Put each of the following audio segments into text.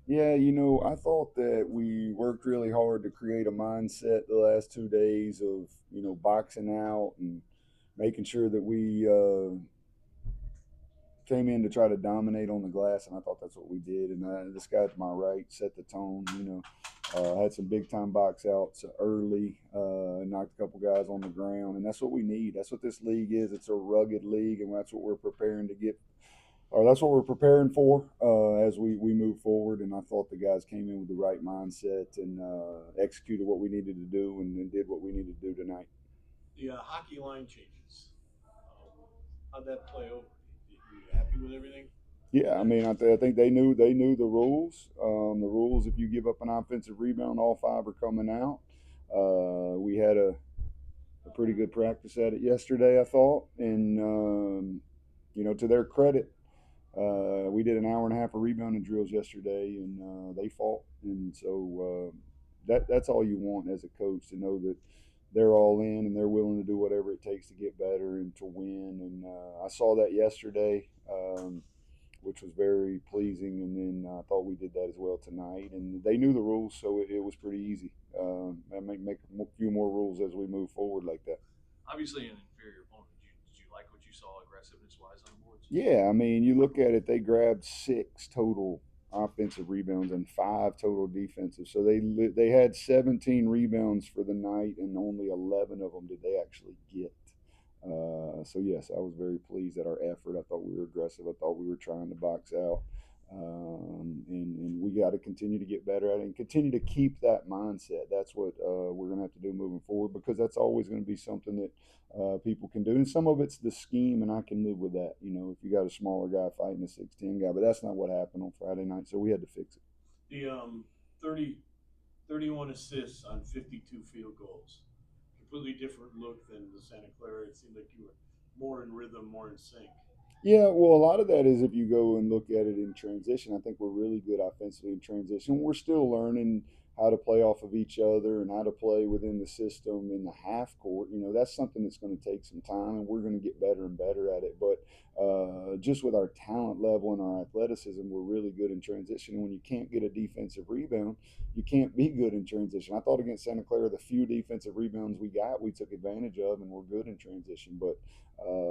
Yeah, I thought that we worked really hard to create a mindset the last 2 days of, boxing out and making sure that we came in to try to dominate on the glass, and I thought that's what we did. And this guy to my right set the tone. Had some big time box outs early, knocked a couple guys on the ground, and that's what we need. That's what this league is. It's a rugged league, and that's what we're preparing to get. Or that's what we're preparing for as we move forward. And I thought the guys came in with the right mindset and executed what we needed to do and did what we needed to do tonight. The hockey line changes. Um, how'd that play over? You happy with everything? Yeah, I mean, I think they knew the rules. The rules: if you give up an offensive rebound, all five are coming out. We had a pretty good practice at it yesterday, I thought, and to their credit, we did an hour and a half of rebounding drills yesterday, and they fought, and so that's all you want as a coach to know that they're all in and they're willing to do whatever it takes to get better and to win. And I saw that yesterday. Which was very pleasing. And then I thought we did that as well tonight. And they knew the rules, so it was pretty easy. I may make a few more rules as we move forward like that. Obviously, an inferior opponent. Did you like what you saw aggressiveness wise on the boards? Yeah, I mean, you look at it, they grabbed six total offensive rebounds and five total defensive. So they had 17 rebounds for the night, and only 11 of them did they actually get. So yes, I was very pleased at our effort. I thought we were aggressive. I thought we were trying to box out, and we got to continue to get better at it and continue to keep that mindset. That's what we're going to have to do moving forward because that's always going to be something that people can do. And some of it's the scheme, and I can live with that. If you got a smaller guy fighting a 6'10" guy, but that's not what happened on Friday night, so we had to fix it. The 30, 31 assists on 52 field goals. Completely different look than the Santa Clara. It seemed like you were more in rhythm, more in sync. Yeah, well, a lot of that is if you go and look at it in transition. I think we're really good offensively in transition. We're still learning how to play off of each other and how to play within the system in the half court. That's something that's going to take some time, and we're going to get better and better at it. But just with our talent level and our athleticism, we're really good in transition. And when you can't get a defensive rebound, you can't be good in transition. I thought against Santa Clara, the few defensive rebounds we got, we took advantage of, and we're good in transition. But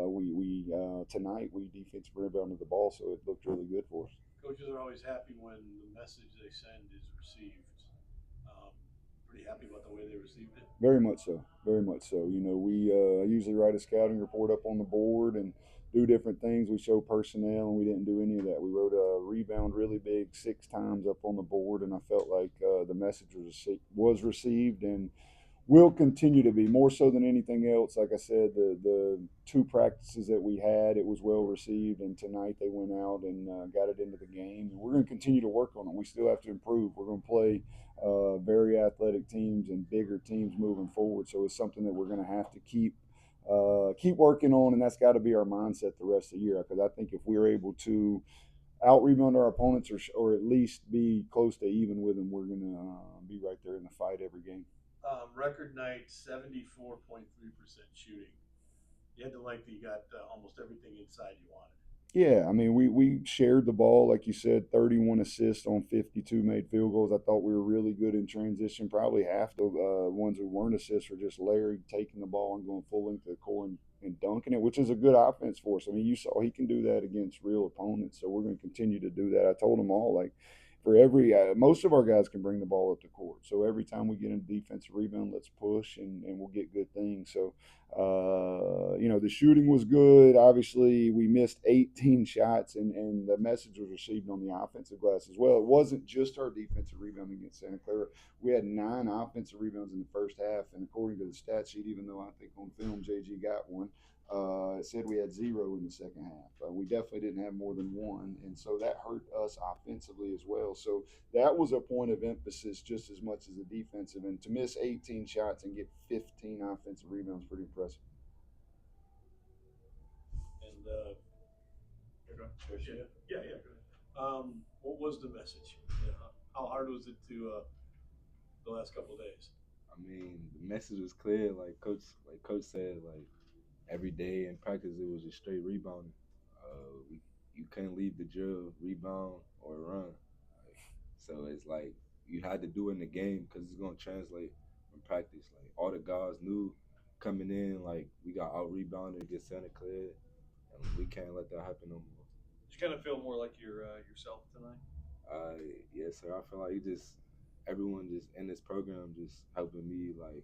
we tonight we defensive rebounded the ball, so it looked really good for us. Coaches are always happy when the message they send is received. Um, Pretty happy about the way they received it. Very much so. Very much so. We usually write a scouting report up on the board and do different things. We show personnel, and we didn't do any of that. We wrote a rebound really big 6 times up on the board, and I felt like the message was received and will continue to be more so than anything else. Like I said, the two practices that we had, it was well received, and tonight they went out and got it into the game. And we're going to continue to work on it. We still have to improve. We're going to play very athletic teams and bigger teams moving forward. So it's something that we're going to have to keep working on, and that's got to be our mindset the rest of the year. Because I think if we're able to out rebound our opponents or at least be close to even with them, we're going to be right there in the fight every game. Record night, 74.3% shooting. You had to like that you got almost everything inside you wanted. Yeah, I mean, we shared the ball, like you said, 31 assists on 52 made field goals. I thought we were really good in transition. Probably half the ones who weren't assists were just Larry taking the ball and going full length of the court and dunking it, which is a good offense for us. I mean, you saw he can do that against real opponents, so we're going to continue to do that. I told them all, like, for every most of our guys can bring the ball up the court. So every time we get a defensive rebound, let's push and we'll get good things. So the shooting was good. Obviously, we missed 18 shots, and the message was received on the offensive glass as well. It wasn't just our defensive rebound against Santa Clara. We had 9 offensive rebounds in the first half, and according to the stat sheet, even though I think on film JG got one, it said we had 0 in the second half. We definitely didn't have more than one, and so that hurt us offensively as well. So that was a point of emphasis just as much as the defensive. And to miss 18 shots and get 15 offensive rebounds, pretty impressive. And yeah, yeah, yeah. Go ahead. What was the message? Yeah, how hard was it to the last couple of days? I mean, the message was clear. Like coach said, like every day in practice it was just straight rebounding. You couldn't leave the drill, rebound or run. Like, So it's like you had to do it in the game because it's gonna translate in practice. Like all the guys knew coming in, like we got out rebounded against Santa Clara, and we can't let that happen no more. Did you kind of feel more like yourself tonight? Yes, sir. I feel like everyone just in this program just helping me like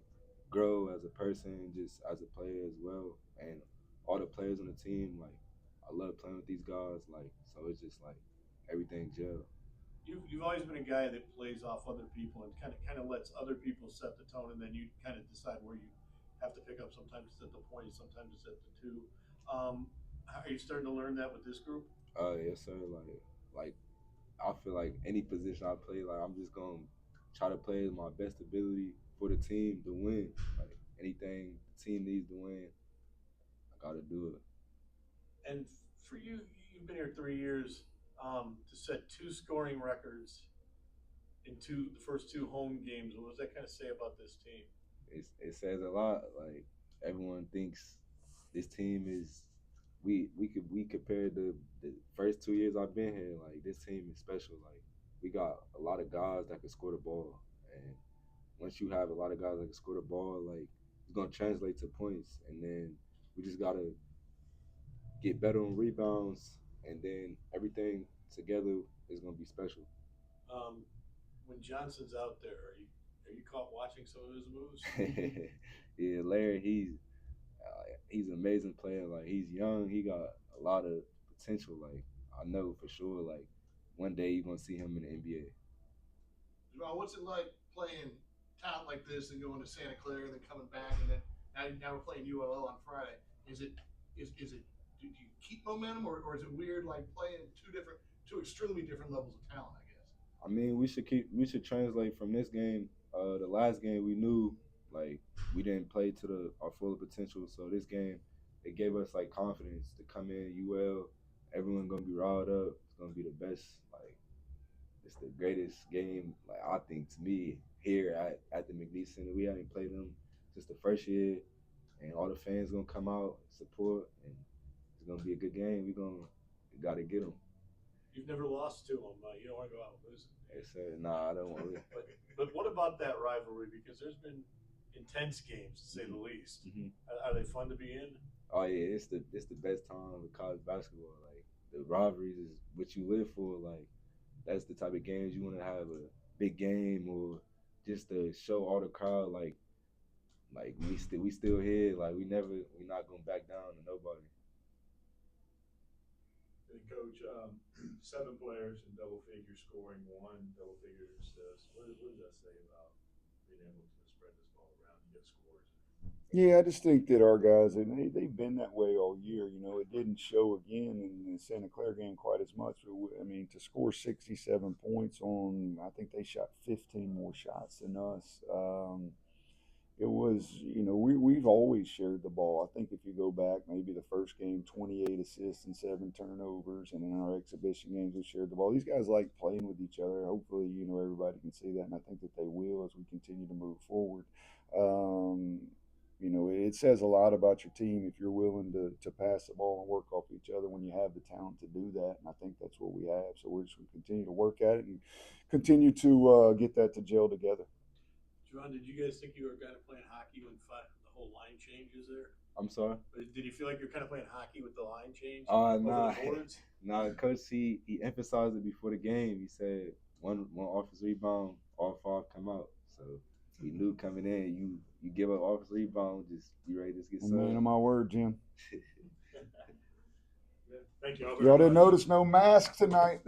grow as a person, just as a player as well, and all the players on the team. Like I love playing with these guys. Like so, it's just like everything gel. You've always been a guy that plays off other people and kind of lets other people set the tone, and then you kind of decide where you have to pick up. Sometimes it's at the point, sometimes it's at the two. Are you starting to learn that with this group? Yes, sir. Like I feel like any position I play, like I'm just gonna try to play to my best ability for the team to win. Like anything the team needs to win, I gotta do it. And for you, you've been here 3 years. To set two scoring records in the first two home games. What does that kind of say about this team? It says a lot. Like everyone thinks this team is we compared the first 2 years I've been here. Like this team is special. Like we got a lot of guys that can score the ball, and once you have a lot of guys that can score the ball, like it's gonna translate to points, and then we just gotta get better on rebounds, and then everything together is gonna be special. Um, when Johnson's out there, are you caught watching some of his moves? Yeah, Larry, he's an amazing player. Like he's young, he got a lot of potential. Like I know for sure. Like one day you're gonna see him in the NBA. Well, what's it like playing town like this and going to Santa Clara and then coming back and then now we're playing ULL on Friday? Is it do you keep momentum or is it weird like playing two extremely different levels of talent? I guess. I mean, we should translate from this game. The last game we knew like we didn't play to our full potential. So this game it gave us like confidence to come in UL. Everyone gonna be riled up. It's gonna be the best. Like it's the greatest game. Like I think to me here at the McNeese Center, we haven't played them since the first year, and all the fans gonna come out support, and it's gonna be a good game. We gotta get them. You've never lost to him. You don't want to go out losing. They said, nah, I don't want to. But what about that rivalry? Because there's been intense games, to say the least. Mm-hmm. Are they fun to be in? Oh yeah, it's the best time with college basketball. Like the rivalries is what you live for. Like that's the type of games you want to have a big game or just to show all the crowd like we still here. Like we not gonna back down to nobody. And coach, 7 players in double figure scoring, 1 double figure assist. What does that say about being able to spread this ball around and get scores? Yeah, I just think that our guys, and they've been that way all year. You know, it didn't show again in the Santa Clara game quite as much. But I mean, to score 67 points on, I think they shot 15 more shots than us. It was, you know, we've always shared the ball. I think if you go back, maybe the first game, 28 assists and 7 turnovers, and in our exhibition games, we shared the ball. These guys like playing with each other. Hopefully, you know, everybody can see that, and I think that they will as we continue to move forward. You know, it says a lot about your team if you're willing to pass the ball and work off each other when you have the talent to do that. And I think that's what we have. So we're just going to continue to work at it and continue to get that to gel together. Javohn, did you guys think you were kind of playing hockey when the whole line changes there? I'm sorry. Did you feel like you're kind of playing hockey with the line change? Nah, the boards? nah. Coach, he emphasized it before the game. He said one offensive rebound, all 5 come out. So we knew coming in, you give up offensive rebound, just be ready to get served. Man of my word, Jim. Thank you all. Y'all didn't notice no mask tonight.